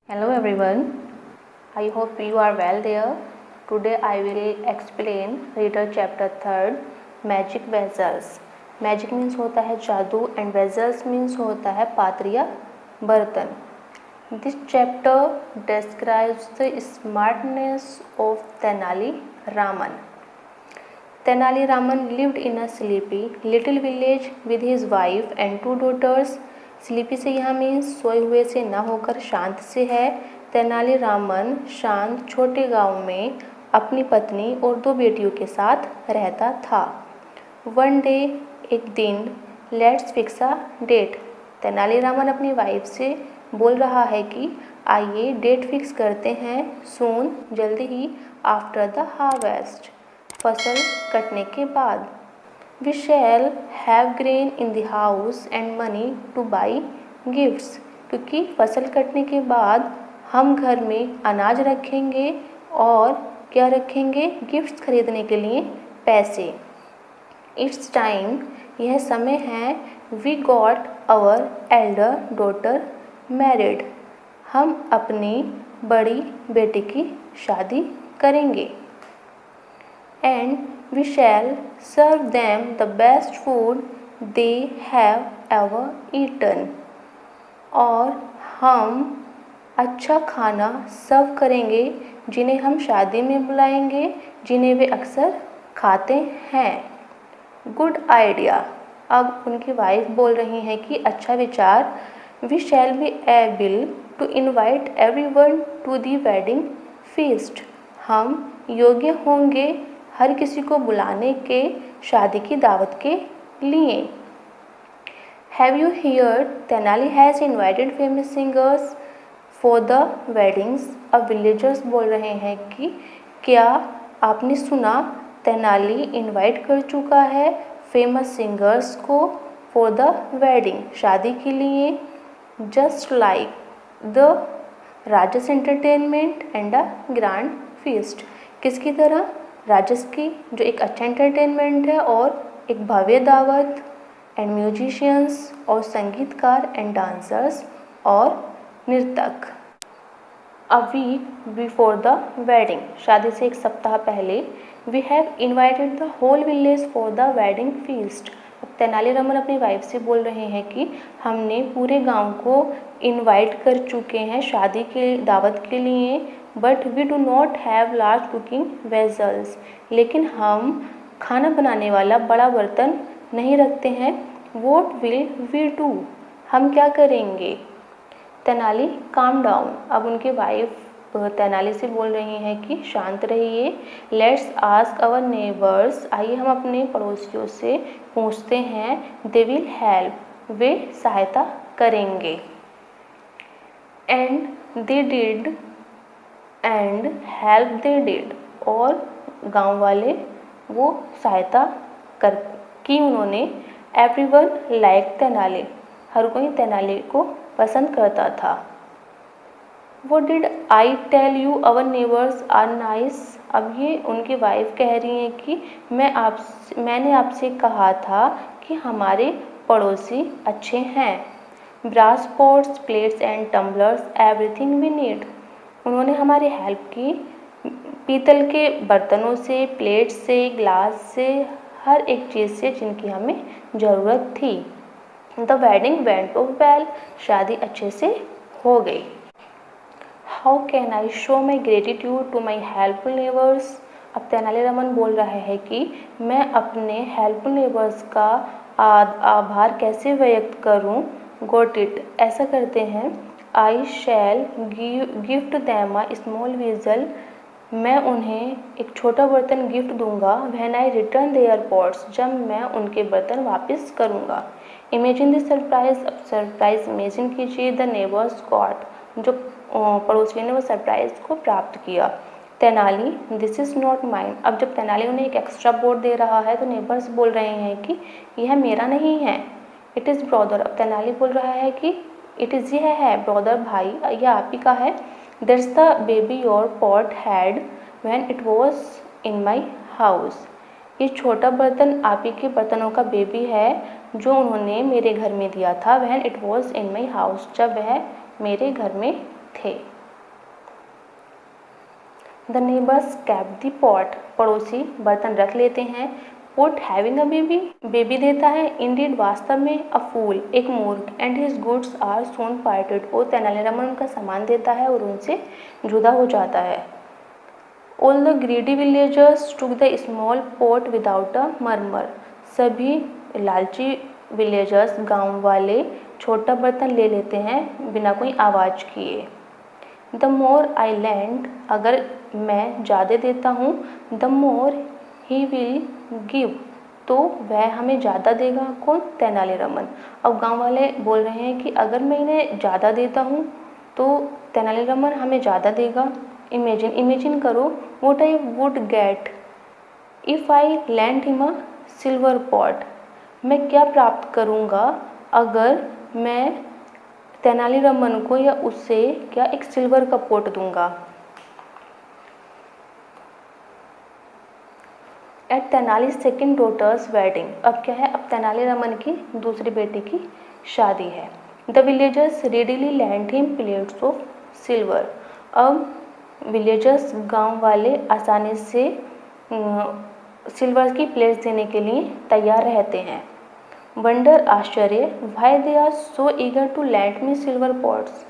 Hello everyone, I hope you are well there. Today I will explain reader chapter 3rd Magic Vessels. Magic means होता है जादू and vessels means होता है पात्र या बर्तन. This chapter describes the smartness of Tenali Raman. Tenali Raman lived in a sleepy little village with his wife and two daughters. Sleepy से यहाँ मीन्स सोए हुए से ना होकर शांत से है. तेनाली रामन शांत छोटे गांव में अपनी पत्नी और दो बेटियों के साथ रहता था. वन डे एक दिन, let's fix a date. Tenali Raman अपनी वाइफ से बोल रहा है कि आइए डेट फिक्स करते हैं. सून जल्दी ही, आफ्टर द हार्वेस्ट फसल कटने के बाद. We shall have grain in the house and money to buy gifts. क्योंकि फसल कटने के बाद हम घर में अनाज रखेंगे और क्या रखेंगे, गिफ्ट्स खरीदने के लिए पैसे. It's time, यह समय है. We got our elder daughter married. हम अपनी बड़ी बेटी की शादी करेंगे. And we shall serve them the best food they have ever eaten. और हम अच्छा खाना सर्व करेंगे जिन्हें हम शादी में बुलाएंगे, जिन्हें वे अक्सर खाते हैं. Good idea. अब उनकी वाइफ बोल रही हैं कि अच्छा विचार. We shall be able to invite everyone to the wedding feast. हम योग्य होंगे हर किसी को बुलाने के शादी की दावत के लिए. Have you heard Tenali has invited famous singers for the weddings. अब विलेजर्स बोल रहे हैं कि क्या आपने सुना, तेनाली इनवाइट कर चुका है फेमस सिंगर्स को फॉर द वेडिंग, शादी के लिए. Just like the Rajas entertainment and a grand feast. किसकी तरह, राजस की जो एक अच्छा एंटरटेनमेंट है और एक भव्य दावत. एंड म्यूजिशियंस और संगीतकार एंड डांसर्स और नृतक. A week before the wedding, शादी से एक सप्ताह पहले. We have invited the whole village for the wedding feast. अब तेनाली रामन अपनी वाइफ से बोल रहे हैं कि हमने पूरे गांव को इनवाइट कर चुके हैं शादी के दावत के लिए. But we do not have large cooking vessels. लेकिन हम खाना बनाने वाला बड़ा बर्तन नहीं रखते हैं. वॉट विल वी डू, हम क्या करेंगे. Tenali calm down. अब उनकी वाइफ तेनाली से बोल रही हैं कि शांत रहिए. Let's ask our neighbours. आइए हम अपने पड़ोसियों से पूछते हैं. दे विल हेल्प, वे सहायता करेंगे. And they did, and help they did. और गांव वाले वो सहायता कर की उन्होंने. Everyone like Tenali. हर कोई तेनाली को पसंद करता था. वो did I tell you our neighbours are nice. अब ये उनकी वाइफ कह रही हैं कि मैंने आपसे कहा था कि हमारे पड़ोसी अच्छे हैं. Brass pots, plates and tumblers, everything we need. उन्होंने हमारी हेल्प की पीतल के बर्तनों से, प्लेट से, ग्लास से, हर एक चीज़ से जिनकी हमें ज़रूरत थी. The wedding went off well. शादी अच्छे से हो गई. How can I show my gratitude to my helpful neighbours. अब तेनाली रामन बोल रहा है कि मैं अपने हेल्पफुल नेबर्स का आभार कैसे व्यक्त करूं. Got it. ऐसा करते हैं. I shall gift them a small vessel. मैं उन्हें एक छोटा बर्तन गिफ्ट दूंगा. When I return their pots. जब मैं उनके बर्तन वापस करूंगा. Imagine the surprise. अब सरप्राइज इमेजिन कीजिए. द नेबर्स गॉट, जो पड़ोसियों ने वो सरप्राइज को प्राप्त किया. Tenali this is not mine. अब जब तेनाली उन्हें एक एक्स्ट्रा बोर्ड दे रहा है तो नेबर्स बोल रहे हैं कि यह मेरा नहीं है. It is brother. अब तेनाली बोल रहा है कि इट इज़, यह है ब्रदर, भाई, यह आप ही का है. That's the baby your pot had when it was in my house. ये छोटा बर्तन आप ही के बर्तनों का बेबी है जो उन्होंने मेरे घर में दिया था. When it was in my house, जब वह मेरे घर में थे. The neighbours kept the pot, पड़ोसी बर्तन रख लेते हैं। Pot having a baby, baby देता है। इंडीड, वास्तव में। अ फूल, एक मूर्ख। And his goods are soon parted, और तेनालीरामन उनका सामान देता है और उनसे जुदा हो जाता है। All the greedy villagers took the small pot without a murmur, सभी लालची विलेजर्स, गांव वाले, छोटा बर्तन ले लेते हैं बिना कोई आवाज़ किए। द मोर आई लैंड, अगर मैं ज़्यादा देता हूँ, the more he will give, तो वह हमें ज़्यादा देगा। कौन? तेनालीरामन। अब गांव वाले बोल रहे हैं कि अगर मैं इन्हें ज़्यादा देता हूँ तो तेनालीरामन हमें ज़्यादा देगा। इमेजिन, इमेजिन करो, what I would get if I land him a silver pot, मैं क्या प्राप्त करूँगा अगर मैं तेनालीरामन को या उससे क्या एक सिल्वर का पॉट दूंगा। At Tenali second daughter's wedding, अब क्या है, अब तेनालीरामन की दूसरी बेटी की शादी है। The villagers readily land him plates of silver, अब विलेजर्स, गांव वाले, आसानी से सिल्वर की प्लेट्स देने के लिए तैयार रहते हैं। वंडर, आश्चर्य, why they are so eager to lend me silver pots,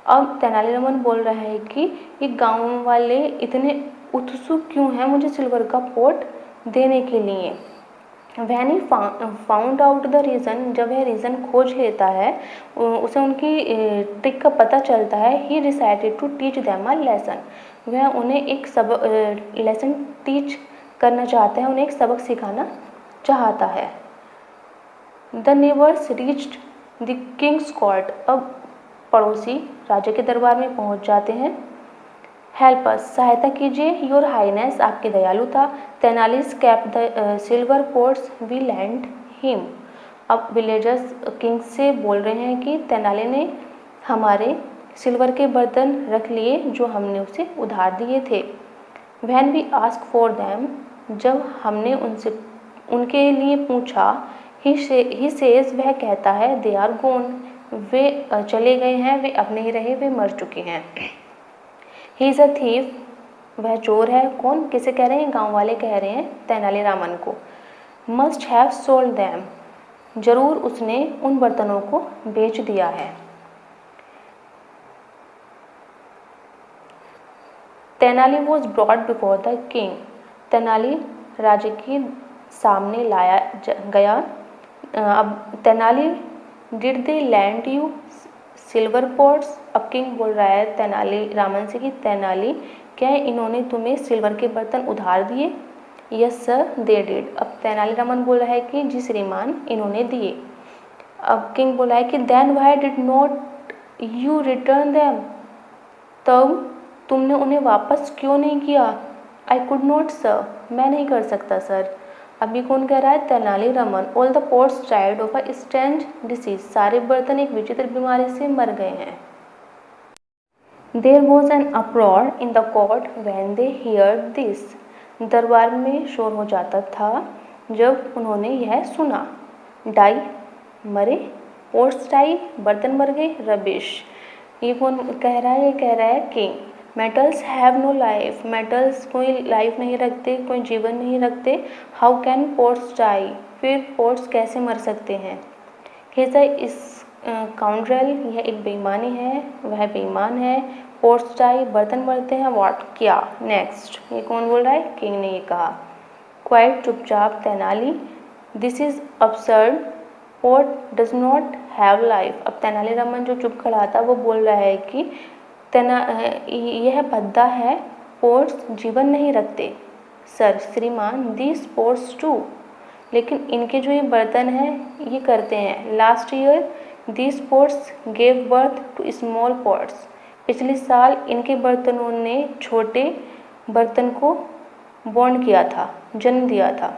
अब तेनालीरामन बोल रहा है कि ये गांव वाले इतने उत्सुक क्यों हैं मुझे सिल्वर का पॉट देने के लिए। When he found out the reason, जब वह रीज़न खोज लेता है, उसे उनकी ट्रिक का पता चलता है। He decided to teach them a lesson, वह उन्हें एक लेसन टीच करना चाहता है, उन्हें एक सबक सिखाना चाहता है। The neighbours reached the Kings court, अब पड़ोसी राजा के दरबार में पहुंच जाते हैं। हेल्प अस, सहायता कीजिए। योर हाइनेस, आपकी दयालुता। Tenali's kept the silver pots we lend him, अब विलेजर्स किंग से बोल रहे हैं कि तेनाली ने हमारे सिल्वर के बर्तन रख लिए जो हमने उसे उधार दिए थे। When we ask for them, जब हमने उनसे उनके लिए पूछा, ही सेज, वह कहता है, दे आर गोन, वे चले गए हैं, वे अब नहीं रहे, वे मर चुके हैं। ही इज़ अ थीफ, वह चोर है। कौन? किसे कह रहे हैं? गांव वाले कह रहे हैं तेनालीरामन को। मस्ट हैव सोल्ड दैम, जरूर उसने उन बर्तनों को बेच दिया है। Tenali was brought before the king, Tenali राजा के सामने लाया गया। अब Tenali, did they lend you silver pots, अब किंग बोल रहा है तेनालीरामन से कि तेनाली, क्या इन्होंने तुम्हें सिल्वर के बर्तन उधार दिए? यस सर दे डिड, अब तेनालीरामन बोल रहा है कि जी श्रीमान, इन्होंने दिए। अब किंग बोला है कि then why did not you return them, तब तुमने उन्हें वापस क्यों नहीं किया? आई कुड नॉट सर, मैं नहीं कर सकता सर। अभी कौन कह रहा है? Tenali Raman. All the pots died of a strange disease, सारे बर्तन एक विचित्र बीमारी से मर गए हैं। There was an uproar in the court when they heard this, दरबार में शोर हो जाता था जब उन्होंने यह सुना। डाई, मरे। पॉट्स डाई, बर्तन मर गए। रबिश, ये कौन कह रहा है? ये कह रहा है king. Metals have no life, metals कोई लाइफ नहीं रखते, कोई जीवन नहीं रखते। हाउ कैन पॉट्स डाई, फिर पॉट्स कैसे मर सकते हैं। हिज इस काउंड्रेल, यह एक बेईमानी है, वह बेईमान है। पॉट्स डाई, बर्तन मरते हैं। व्हाट, क्या। नेक्स्ट, ये कौन बोल रहा है? किंग ने ये कहा। क्वाइट, चुपचाप। Tenali, this is absurd, pot does not have life, अब तेनालीरामन जो चुप खड़ा था वो बोल रहा है कि यह भद्दा है, पोर्ट्स जीवन नहीं रखते। सर, श्रीमान, दीज पोर्ट्स टू, लेकिन इनके जो ये बर्तन हैं ये करते हैं। Last year these pots gave birth to small pots, पिछले साल इनके बर्तनों ने छोटे बर्तन को बॉन्ड किया था, जन्म दिया था।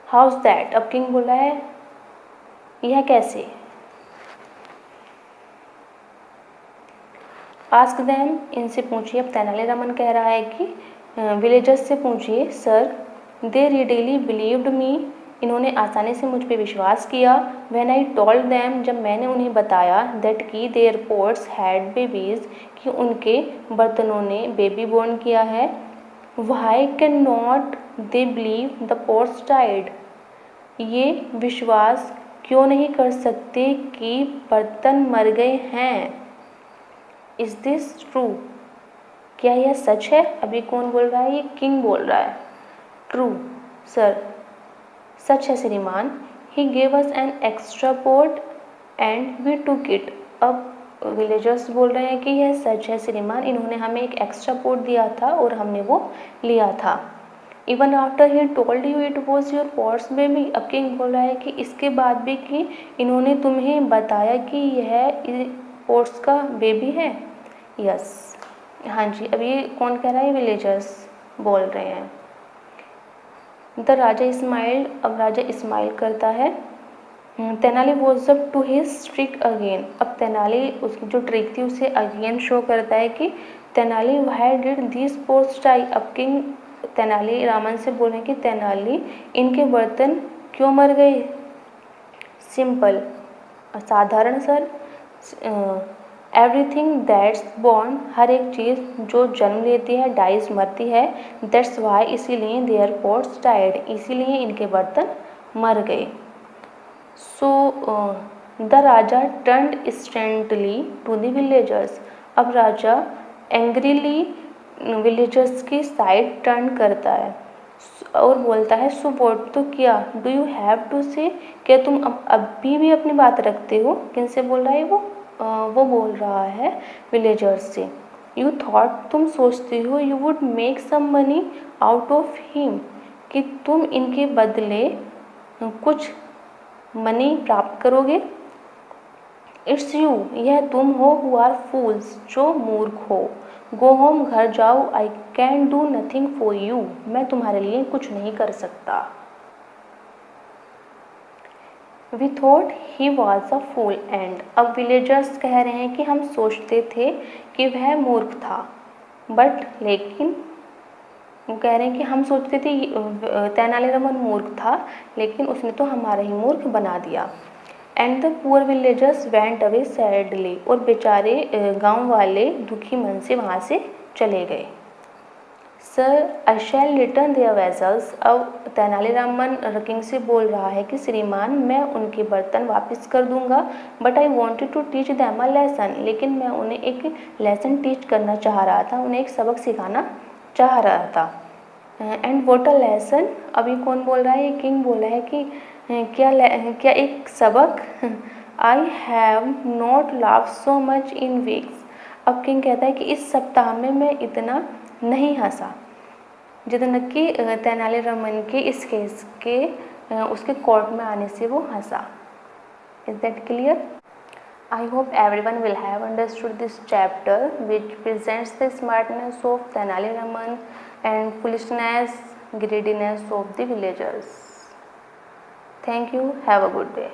हाउस दैट, अब किंग बोला है यह कैसे। आस्क देम, इनसे पूछिए। अब तेनालीरामन कह रहा है कि विलेजर्स से पूछिए। सर, दे रियली बिलीव्ड मी, इन्होंने आसानी से मुझ पे विश्वास किया। व्हेन आई टोल्ड देम, जब मैंने उन्हें बताया, दैट कि देयर पोट्स हैड बेबीज़, कि उनके बर्तनों ने बेबी बोर्न किया है। Why can not they believe the pots died, ये विश्वास क्यों नहीं कर सकते कि बर्तन मर गए हैं। इज़ दिस ट्रू, क्या यह सच है। अभी कौन बोल रहा है, ये किंग बोल रहा है। ट्रू सर, सच है श्रीमान। He gave us an extra pot and we took it. अब विलेजर्स बोल रहे हैं कि यह सच है श्रीमान, इन्होंने हमें एक एक्स्ट्रा पोट दिया था और हमने वो लिया था। Even after he told you it was your pots baby. अब किंग बोल रहा है कि इसके बाद भी कि इन्होंने तुम्हें बताया कि यह पोट्स का बेबी है। यस, हाँ जी। अब ये कौन कह रहा है, विलेजर्स बोल रहे हैं। द राजा इस्माइल, अब राजा इस्माइल करता है। Tenali was up to his trick again. अब तेनाली उसकी जो ट्रिक थी उसे अगेन शो करता है कि Tenali why did this pots die. अब किंग तेनाली रामन से बोल रहे हैं कि तेनाली, इनके बर्तन क्यों मर गए। सिंपल, साधारण सर। एवरीथिंग दैट्स बॉर्न, हर एक चीज़ जो जन्म लेती है, डाइज मरती है। दैट्स वाई, इसीलिए देयर पोट्स डाइड, इसीलिए इनके बर्तन मर गए। So the raja turned instantly to the villagers. अब राजा एंग्रीली विलेजर्स की साइड टर्न करता है और बोलता है, सो व्हाट, तो क्या, डू यू हैव टू से, क्या तुम अब अभी भी अपनी बात रखते हो। किनसे बोल रहा है वो बोल रहा है विलेजर्स से। यू थॉट, तुम सोचते हो, you would make some money out of him, कि तुम इनके बदले कुछ मनी प्राप्त करोगे। इट्स यू, यह तुम हो, हु आर फूल्स, जो मूर्ख हो। गो होम, घर जाओ। I can do nothing for you, मैं तुम्हारे लिए कुछ नहीं कर सकता। We thought he was a fool and, अब विलेजर्स कह रहे हैं कि हम सोचते थे कि वह मूर्ख था, बट लेकिन वो कह रहे हैं कि हम सोचते थे तेनालीरामन मूर्ख था, लेकिन उसने तो हमारा ही मूर्ख बना दिया। And the poor villagers went away sadly, और बेचारे गांव वाले दुखी मन से वहाँ से चले गए। Sir, I shall return their vessels, अब तेनालीरामन किंग से बोल रहा है कि श्रीमान, मैं उनके बर्तन वापस कर दूंगा। But I wanted to teach them a lesson, लेकिन मैं उन्हें एक लेसन टीच करना चाह रहा था, उन्हें एक सबक सिखाना चाह रहा था। एंड व्हाट अ लेसन, अभी कौन बोल रहा है, ये किंग बोला है कि क्या एक सबक। I have not laughed so much in weeks, अब किंग कहता है कि इस सप्ताह में मैं इतना नहीं हंसा जितना कि तेनालीरामन के इस केस के उसके कोर्ट में आने से वो हंसा। Is that clear? I hope everyone will have understood this chapter, which presents the smartness of Tenali Raman and foolishness, greediness of the villagers. Thank you. Have a good day.